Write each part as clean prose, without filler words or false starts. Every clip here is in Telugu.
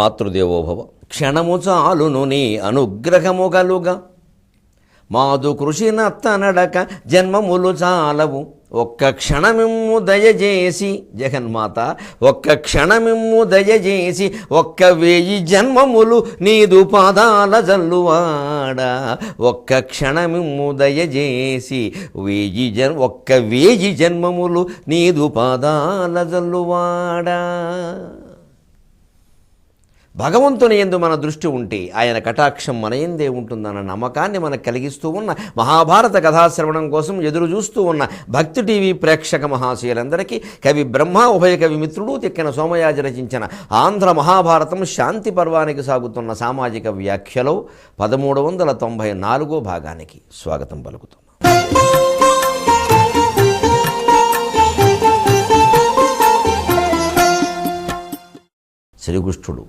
మాతృదేవోభవ. క్షణము చాలును నీ అనుగ్రహము కలుగా, మాదు కృషి నత్తనడక జన్మములు చాలవు. ఒక్క క్షణమిమ్ము దయచేసి జగన్మాత, ఒక్క క్షణమిమ్ము దయచేసి, ఒక్క 1000 జన్మములు నీదు పాదాల జల్లువాడా. ఒక్క క్షణమిమ్ము దయచేసి ఒక్క 1000 జన్మములు నీదు పాదాల జల్లువాడా. భగవంతుని యందు మన దృష్టి ఉంటే ఆయన కటాక్షం మన యందే ఉంటుందన్న నమ్మకాన్ని మనకు కలిగిస్తూ ఉన్న మహాభారత కథాశ్రవణం కోసం ఎదురు చూస్తూ ఉన్న భక్తి టీవీ ప్రేక్షక మహాశయులందరికీ కవి బ్రహ్మ, ఉభయ కవి మిత్రుడు తిక్కిన సోమయాజి రచించిన ఆంధ్ర మహాభారతం శాంతి పర్వానికి సాగుతున్న సామాజిక వ్యాఖ్యలో 1394 భాగానికి స్వాగతం పలుకుతున్నాం. శ్రీకృష్ణుడు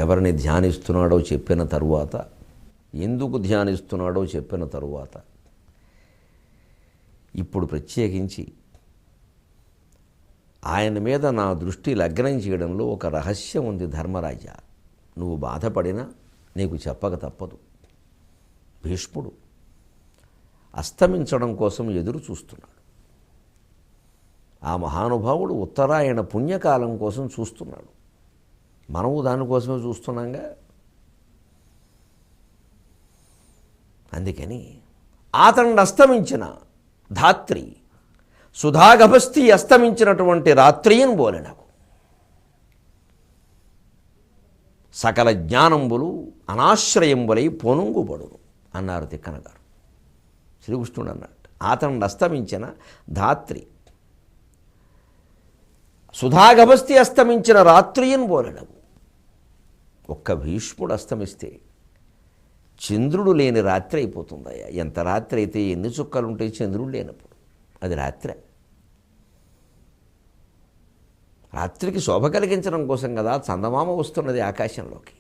ఎవరిని ధ్యానిస్తున్నాడో చెప్పిన తరువాత, ఎందుకు ధ్యానిస్తున్నాడో చెప్పిన తరువాత, ఇప్పుడు ప్రత్యేకించి ఆయన మీద నా దృష్టి లగ్నం చేయడంలో ఒక రహస్యం ఉంది. ధర్మరాజా, నువ్వు బాధపడినా నీకు చెప్పక తప్పదు. భీష్ముడు అస్తమించడం కోసం ఎదురు చూస్తున్నాడు. ఆ మహానుభావుడు ఉత్తరాయణ పుణ్యకాలం కోసం చూస్తున్నాడు. మనము దానికోసమే చూస్తున్నాంగా. అందుకని అతను అస్తమించిన ధాత్రి సుధాగభస్తి అస్తమించినటువంటి రాత్రియను బోలెనకు. సకల జ్ఞానంబులు అనాశ్రయంబులై పొనుంగుబడును అన్నారు తిక్కన గారు. శ్రీకృష్ణుడు అన్నట్టు అతను అస్తమించిన ధాత్రి సుధాగభస్తి అస్తమించిన రాత్రియను బోలెనకు. ఒక్క భీష్ముడు అస్తమిస్తే చంద్రుడు లేని రాత్రి అయిపోతుందయ్యా. ఎంత రాత్రి అయితే ఎన్ని చుక్కలు ఉంటాయి చంద్రుడు లేనప్పుడు? అది రాత్రే. రాత్రికి శోభ కలిగించడం కోసం కదా చందమామ వస్తున్నది ఆకాశంలోకి.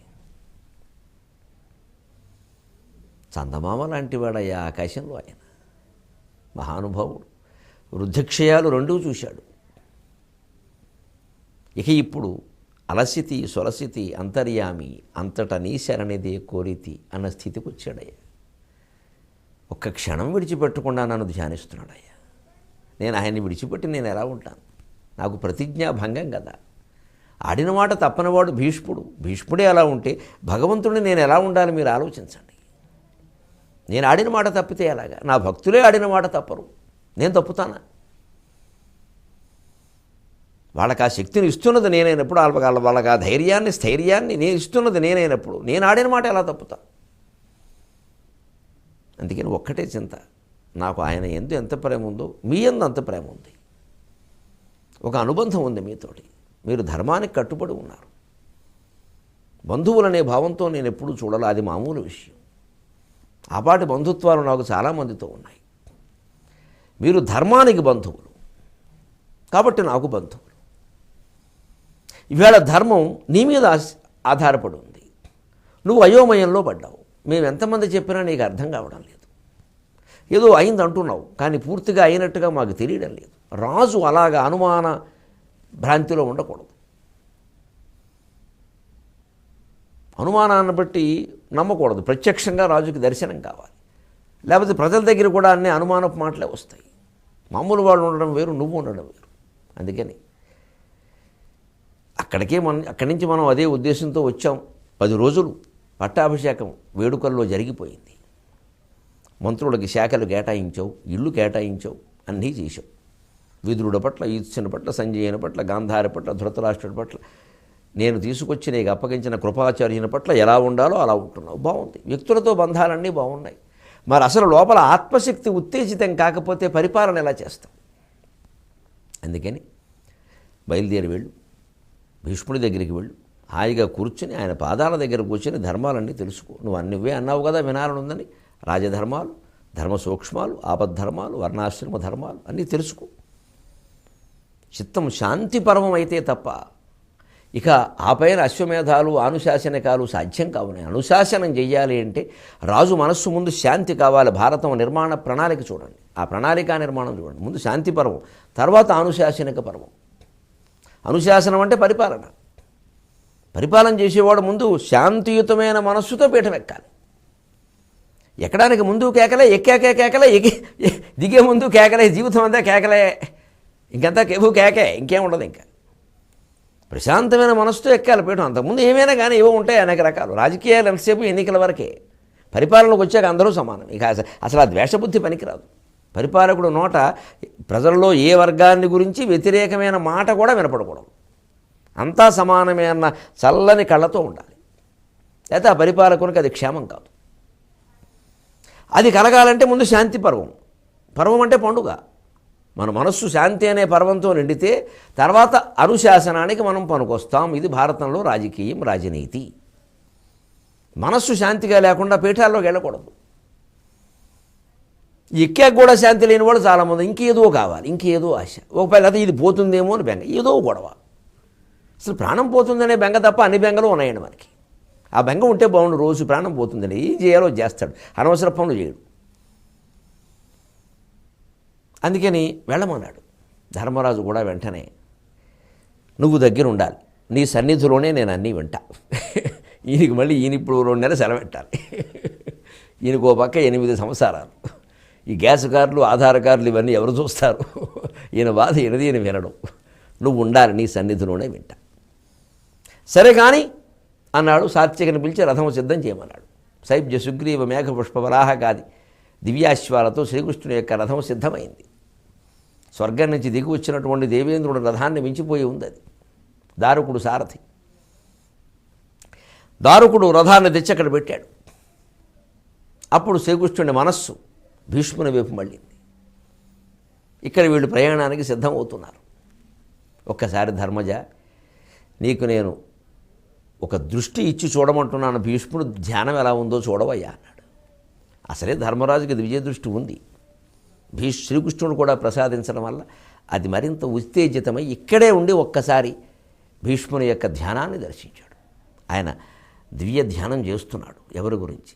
చందమామ లాంటి వాడయ్యా ఆకాశంలో ఆయన. మహానుభావుడు వృద్ధక్షయాలు రెండూ చూశాడు. ఇక ఇప్పుడు అలసితి సొలసితి అంతర్యామి అంతట నీ శరణిదే కోరితి అన్న స్థితికి వచ్చాడయ్యా. ఒక్క క్షణం విడిచిపెట్టకుండా నన్ను ధ్యానిస్తున్నాడయ్యా. నేను ఆయన్ని విడిచిపెట్టి నేను ఎలా ఉంటాను? నాకు ప్రతిజ్ఞా భంగం కదా. ఆడిన మాట తప్పనివాడు భీష్ముడు. భీష్ముడే అలా ఉంటే భగవంతుడిని నేను ఎలా ఉండాలి మీరు ఆలోచించండి. నేను ఆడిన మాట తప్పితే ఎలాగా? నా భక్తులే ఆడిన మాట తప్పరు, నేను తప్పుతానా? వాళ్ళకి ఆ శక్తిని ఇస్తున్నది నేనైనప్పుడు, వాళ్ళకి ఆ ధైర్యాన్ని స్థైర్యాన్ని నేను ఇస్తున్నది నేనైనప్పుడు నేను ఆడిన మాట ఎలా తప్పుతా? అందుకని ఒక్కటే చింత, నాకు ఆయన ఎందు ఎంత ప్రేమ ఉందో మీ ఎందు అంత ప్రేమ ఉంది. ఒక అనుబంధం ఉంది మీతోటి. మీరు ధర్మానికి కట్టుబడి ఉన్నారు. బంధువులనే భావంతో నేను ఎప్పుడూ చూడాలి, అది మామూలు విషయం. ఆపాటి బంధుత్వాలు నాకు చాలామందితో ఉన్నాయి. మీరు ధర్మానికి బంధువులు కాబట్టి నాకు బంధువులు. ఇవాళ ధర్మం నీ మీద ఆధారపడి ఉంది. నువ్వు అయోమయంలో పడ్డావు. మేము ఎంతమంది చెప్పినా నీకు అర్థం కావడం లేదు. ఏదో అయింది అంటున్నావు, కానీ పూర్తిగా అయినట్టుగా మాకు తెలియడం లేదు. రాజు అలాగా అనుమాన భ్రాంతిలో ఉండకూడదు. అనుమానాన్ని బట్టి నమ్మకూడదు. ప్రత్యక్షంగా రాజుకి దర్శనం కావాలి. లేకపోతే ప్రజల దగ్గర కూడా అన్ని అనుమానపు మాటలే వస్తాయి. మామూలు వాళ్ళు ఉండడం వేరు, నువ్వు ఉండడం వేరు. అందుకని అక్కడి నుంచి మనం అదే ఉద్దేశంతో వచ్చాం. 10 రోజులు పట్టాభిషేకం వేడుకల్లో జరిగిపోయింది. మంత్రులకి శాఖలు కేటాయించావు, ఇళ్ళు కేటాయించావు, అన్నీ చేశావు. విదురుడి పట్ల, ఈత్సుని పట్ల, సంజయుని పట్ల, గాంధారి పట్ల, ధృతరాష్ట్రుడి పట్ల, నేను తీసుకొచ్చి నీకు అప్పగించిన కృపాచార్యుని పట్ల ఎలా ఉండాలో అలా ఉంటున్నావు. బాగుంది. వ్యక్తులతో బంధాలన్నీ బాగున్నాయి. మరి అసలు లోపల ఆత్మశక్తి ఉత్తేజితం కాకపోతే పరిపాలన ఎలా చేస్తాం? అందుకని బయలుదేరి వెళ్ళు, భీష్ముడి దగ్గరికి వెళ్ళు, హాయిగా కూర్చుని ఆయన పాదాల దగ్గర కూర్చొని ధర్మాలన్నీ తెలుసుకో. నువ్వే అన్నావు కదా వినాలని ఉందని. రాజధర్మాలు, ధర్మ సూక్ష్మాలు, ఆపద్ధర్మాలు, వర్ణాశ్రమ ధర్మాలు అన్నీ తెలుసుకో. చిత్తం శాంతిపరమం అయితే తప్ప ఇక ఆ పైన అశ్వమేధాలు, అనుశాసనకాలు సాధ్యం కావునే. అనుశాసనం చెయ్యాలి అంటే రాజు మనస్సు ముందు శాంతి కావాలి. భారతం నిర్మాణ ప్రణాళిక చూడండి, ఆ ప్రణాళికా నిర్మాణం చూడండి. ముందు శాంతి పర్వం, తర్వాత అనుశాసనిక పర్వం. అనుశాసనం అంటే పరిపాలన. పరిపాలన చేసేవాడు ముందు శాంతియుతమైన మనస్సుతో పీఠం ఎక్కాలి. ఎక్కడానికి ముందు కేకలే, ఎక్కాకే కేకలే, దిగే ముందు కేకలే, జీవితం అంతా కేకలే, ఇంకంతా కేవు కేకే, ఇంకేం ఉండదు. ఇంకా ప్రశాంతమైన మనసుతో ఎక్కాలి పీఠం. అంతకుముందు ఏమైనా కానీ ఏవో ఉంటాయి అనేక రకాలు. రాజకీయాలు ఎంతసేపు ఎన్నికల వరకే, పరిపాలనకు వచ్చాక అందరూ సమానం. ఇక అసలు ఆ ద్వేషబుద్ధి పనికిరాదు. పరిపాలకుడు నోట ప్రజల్లో ఏ వర్గాన్ని గురించి వ్యతిరేకమైన మాట కూడా వినపడకూడదు. అంతా సమానమే అన్న చల్లని కళ్ళతో ఉండాలి. అయితే ఆ పరిపాలకునికి అది క్షేమం కాదు. అది కలగాలంటే ముందు శాంతి పర్వం. పర్వం అంటే పండుగ. మన మనస్సు శాంతి అనే పర్వంతో నిండితే తర్వాత అనుశాసనానికి మనం పనికొస్తాం. ఇది భారతంలో రాజకీయం, రాజనీతి. మనస్సు శాంతిగా లేకుండా పీఠాల్లోకి వెళ్ళకూడదు. ఎక్కాక కూడా శాంతి లేని వాళ్ళు చాలామంది ఇంకేదో కావాలి, ఇంకేదో ఆశ. ఒక పైన ఇది పోతుందేమో అని బెంగ, ఏదో గొడవ. అసలు ప్రాణం పోతుందనే బెంగ తప్ప అన్ని బెంగలు ఉన్నాయండి మనకి. ఆ బెంగ ఉంటే బాగుండు. రోజు ప్రాణం పోతుందని ఏం చేయాలో చేస్తాడు, అనవసర పనులు చేయడు. అందుకని వెళ్ళమన్నాడు ధర్మరాజు కూడా. వెంటనే నువ్వు దగ్గర ఉండాలి, నీ సన్నిధిలోనే నేను అన్నీ వింటా. ఈయనకి మళ్ళీ ఈయన ఇప్పుడు 2 నెలలు సెలవు పెట్టాలి. ఈయనకు ఓ పక్క 8 సంవత్సరాలు. ఈ గ్యాస్ కార్డులు, ఆధార్ కార్డులు ఇవన్నీ ఎవరు చూస్తారు? ఈయన బాధ ఈయనది, ఈయన వినడం. నువ్వు ఉండాలి, నీ సన్నిధిలోనే వింటా. సరే కానీ అన్నాడు. సాత్వికని పిలిచి రథము సిద్ధం చేయమన్నాడు. సైబ్జ సుగ్రీవ మేఘ పుష్ప వరాహకాది దివ్యాశ్వాలతో శ్రీకృష్ణుని యొక్క రథం సిద్ధమైంది. స్వర్గం నుంచి దిగి వచ్చినటువంటి దేవేంద్రుడు రథాన్ని మించిపోయి ఉంది. అది దారుకుడు సారథి. దారుకుడు రథాన్ని తెచ్చి అక్కడ పెట్టాడు. అప్పుడు శ్రీకృష్ణుని మనస్సు భీష్ముని వైపు మళ్ళింది. ఇక్కడ వీళ్ళు ప్రయాణానికి సిద్ధమవుతున్నారు. ఒక్కసారి ధర్మజ, నీకు నేను ఒక దృష్టి ఇచ్చి చూడమంటున్నాను. భీష్ముడు ధ్యానం ఎలా ఉందో చూడవయ్యా అన్నాడు. అసలే ధర్మరాజుకి దివ్య దృష్టి ఉంది. శ్రీకృష్ణుడు కూడా ప్రసాదించడం వల్ల అది మరింత ఉత్తేజితమై ఇక్కడే ఉండి ఒక్కసారి భీష్ముని యొక్క ధ్యానాన్ని దర్శించాడు. ఆయన దివ్య ధ్యానం చేస్తున్నాడు ఎవరి గురించి?